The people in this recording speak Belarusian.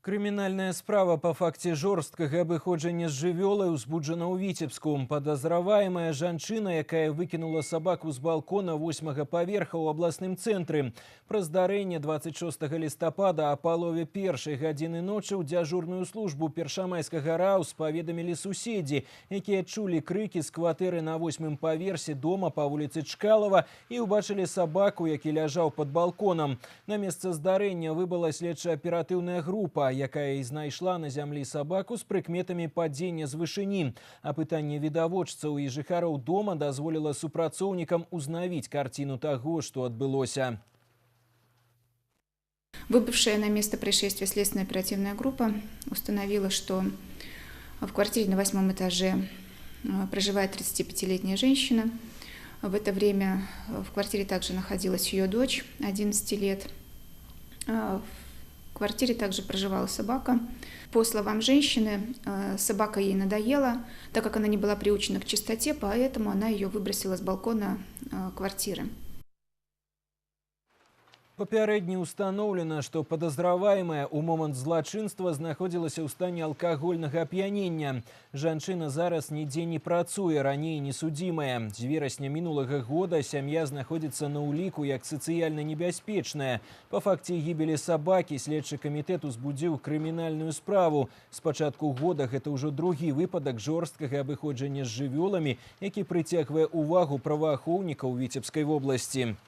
Крымінальная справа па факце жорсткага абыходжання з жывёлай узбуджана ў Віцебску. Падазраваемая жанчына, якая выкінула сабаку з балкона 8-га паверха ў абласным цэнтры. Пра здарэнне 26 лістапада а палове першай гадзіны ночы ў дзяжурную службу першамайскага РАУС паведамілі суседзі, якія чулі крыкі з кватэры на 8-м паверсе дома па вуліцы Чкалова і ўбачылі сабаку, які ляжаў пад балконам. На месца здарэння выбыла следча-аператыўная група, якая і знайшла на зямлі сабаку з прыкметамі падзення з вышыні. Апытанне відавочцаў і жыхароў дома дазволіла супрацоўнікам узнавіць карціну таго, што адбылося. Выбывшая на место происшествия следственная оперативная группа установила, что в квартире на 8-м этаже проживает 35-летняя женщина. В это время в квартире также находилась ее дочь, 11 лет. В квартире также проживала собака. По словам женщины, собака ей надоела, так как она не была приучена к чистоте, поэтому она ее выбросила с балкона квартиры. Папярэдне ўстаноўлена, што падазраваемая ў момант злачынства знаходзілася ў стане алкагольнага ап'янення. Жанчына зараз нідзе не працуе, раней не судзімая. З верасня мінулага года сям'я знаходзіцца на ўліку як сацыяльна небяспечная. Па факце гібелі сабакі следчы камітэт узбудзіў крымінальную справу. З пачатку года гэта ўжо другі выпадак жорсткага абыходжання з жывёламі, які прыцягвае ўвагу праваахоўнікаў Віцебскай вобласці.